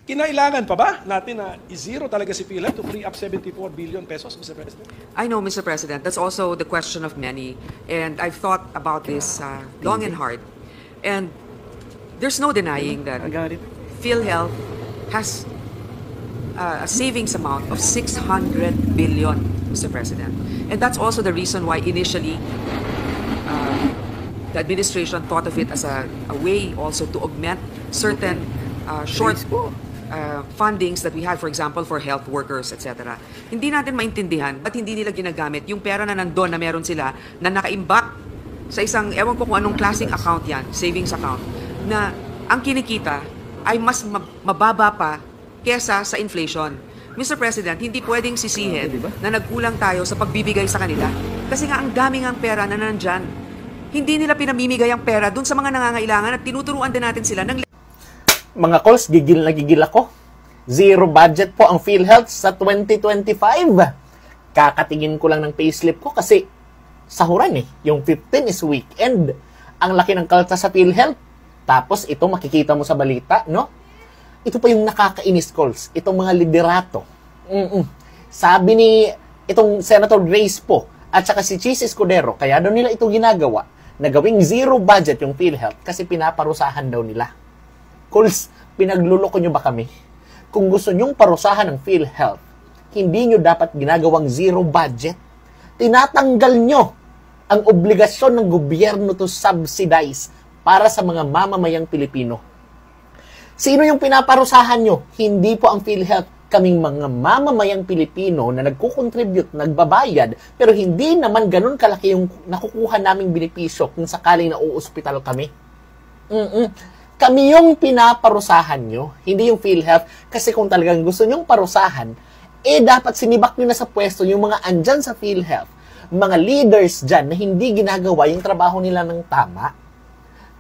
Kinailangan pa ba natin na i-zero talaga si PhilHealth to free up 74 billion pesos, Mr. President? I know, Mr. President, that's also the question of many. And I've thought about this long and hard. And there's no denying that PhilHealth has a savings amount of 600 billion, Mr. President. And that's also the reason why initially the administration thought of it as a way also to augment certain short fundings that we have, for example, for health workers, etc. Hindi natin maintindihan ba't hindi nila ginagamit yung pera na nandun na meron sila na nakaimbak sa isang, ewan ko kung anong klaseng account yan, savings account, na ang kinikita ay mas mababa pa kesa sa inflation. Mr. President, hindi pwedeng sisihin na nagkulang tayo sa pagbibigay sa kanila kasi nga ang daming ang pera na nandyan. Hindi nila pinamimigay ang pera dun sa mga nangangailangan at tinuturuan din natin sila ng Mga calls, gigil na gigil ako. Zero budget po ang PhilHealth sa 2025. Kakatingin ko lang ng payslip ko kasi sahuran eh. Yung 15 is weekend. Ang laki ng kalta sa PhilHealth. Tapos ito makikita mo sa balita, no? Ito pa yung nakakainis calls. Itong mga liderato. Sabi ni itong Senator Grace po at saka si Chis Escudero, kaya daw nila ito ginagawa na gawing zero budget yung PhilHealth kasi pinaparusahan daw nila. Calls, pinagluloko nyo ba kami? Kung gusto nyong parusahan ng PhilHealth, hindi nyo dapat ginagawang zero budget. Tinatanggal nyo ang obligasyon ng gobyerno to subsidize para sa mga mamamayang Pilipino. Sino yung pinaparusahan nyo? Hindi po ang PhilHealth. Kaming mga mamamayang Pilipino na nagkukontribute, nagbabayad, pero hindi naman ganun kalaki yung nakukuha naming benepisyo kung sakaling nauospital kami. Kami yung pinaparusahan nyo, hindi yung PhilHealth. Kasi kung talagang gusto nyong parusahan, dapat sinibak nyo na sa pwesto yung mga andyan sa PhilHealth, mga leaders dyan na hindi ginagawa yung trabaho nila ng tama.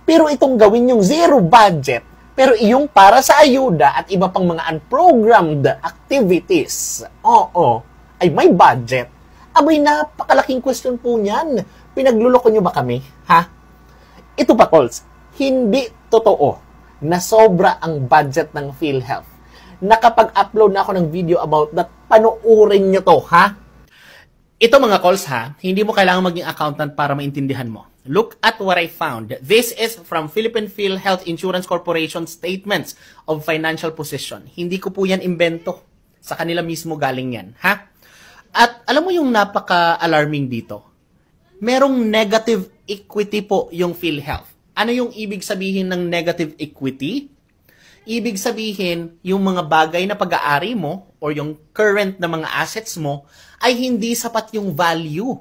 Pero itong gawin yung zero budget, pero iyong para sa ayuda at iba pang mga unprogrammed activities, ay may budget. Abay, napakalaking question po niyan. Pinagluloko nyo ba kami? Ha? Ito pa, calls. Hindi totoo na sobra ang budget ng PhilHealth. Nakapag-upload na ako ng video about that. Panuurin nyo to, ha? Ito mga calls, ha? Hindi mo kailangan maging accountant para maintindihan mo. Look at what I found. This is from Philippine PhilHealth Insurance Corporation Statements of Financial Position. Hindi ko po yan imbento. Sa kanila mismo galing yan, ha? At alam mo yung napaka-alarming dito? Merong negative equity po yung PhilHealth. Ano yung ibig sabihin ng negative equity? Ibig sabihin, yung mga bagay na pag-aari mo or yung current na mga assets mo ay hindi sapat yung value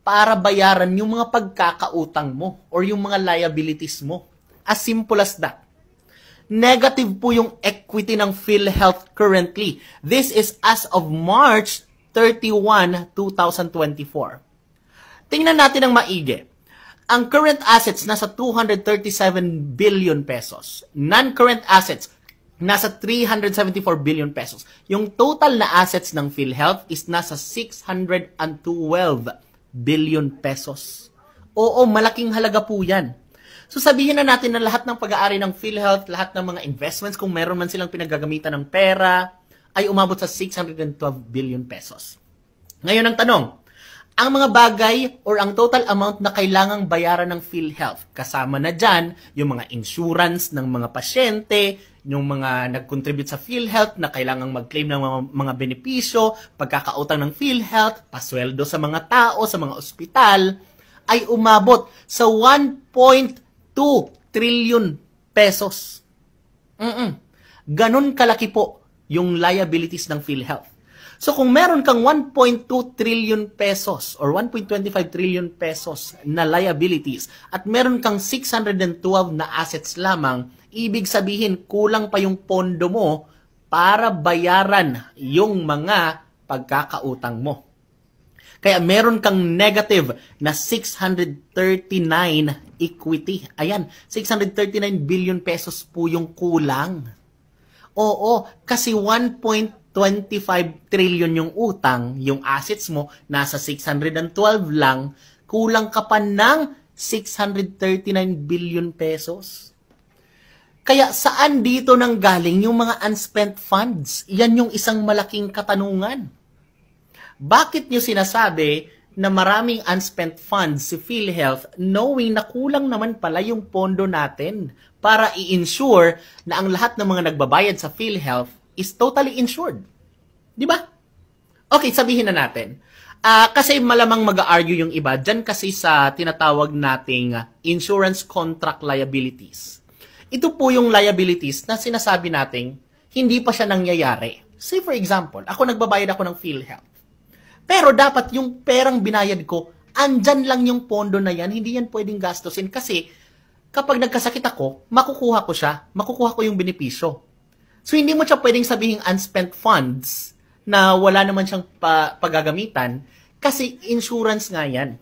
para bayaran yung mga pagkakautang mo or yung mga liabilities mo. As simple as that. Negative po yung equity ng PhilHealth currently. This is as of March 31, 2024. Tingnan natin ang maigi. Ang current assets nasa 237 billion pesos. Non-current assets nasa 374 billion pesos. Yung total na assets ng PhilHealth is nasa 612 billion pesos. Oo, malaking halaga po yan. So sabihin na natin na lahat ng pag-aari ng PhilHealth, lahat ng mga investments, kung meron man silang pinagagamitan ng pera, ay umabot sa 612 billion pesos. Ngayon ang tanong, ang mga bagay or ang total amount na kailangang bayaran ng PhilHealth, kasama na dyan yung mga insurance ng mga pasyente, yung mga nag-contribute sa PhilHealth na kailangang mag-claim ng mga benepisyo, pagkakautang ng PhilHealth, pasweldo sa mga tao, sa mga ospital, ay umabot sa 1.2 trillion pesos. Ganon kalaki po yung liabilities ng PhilHealth. So kung meron kang 1.2 trillion pesos or 1.25 trillion pesos na liabilities at meron kang 612 na assets lamang, ibig sabihin kulang pa yung pondo mo para bayaran yung mga pagkakautang mo. Kaya meron kang negative na 639 equity. Ayan, 639 billion pesos po yung kulang. Oo, kasi 1.25 trillion yung utang, yung assets mo, nasa 612 lang, kulang ka pa ng 639 billion pesos. Kaya saan dito nang galing yung mga unspent funds? Yan yung isang malaking katanungan. Bakit nyo sinasabi na maraming unspent funds si PhilHealth knowing na kulang naman pala yung pondo natin para i-ensure na ang lahat ng mga nagbabayad sa PhilHealth is totally insured? Di ba? Okay, sabihin na natin. Kasi malamang mag-argue yung iba dyan kasi sa tinatawag nating insurance contract liabilities. Ito po yung liabilities na sinasabi nating hindi pa siya nangyayari. Say for example, ako nagbabayad ako ng PhilHealth. Pero dapat yung perang binayad ko, andyan lang yung pondo na yan, hindi yan pwedeng gastusin kasi kapag nagkasakit ako, makukuha ko siya, makukuha ko yung benepisyo. So hindi mo siya pwedeng sabihing unspent funds na wala naman siyang paggagamitan kasi insurance nga yan.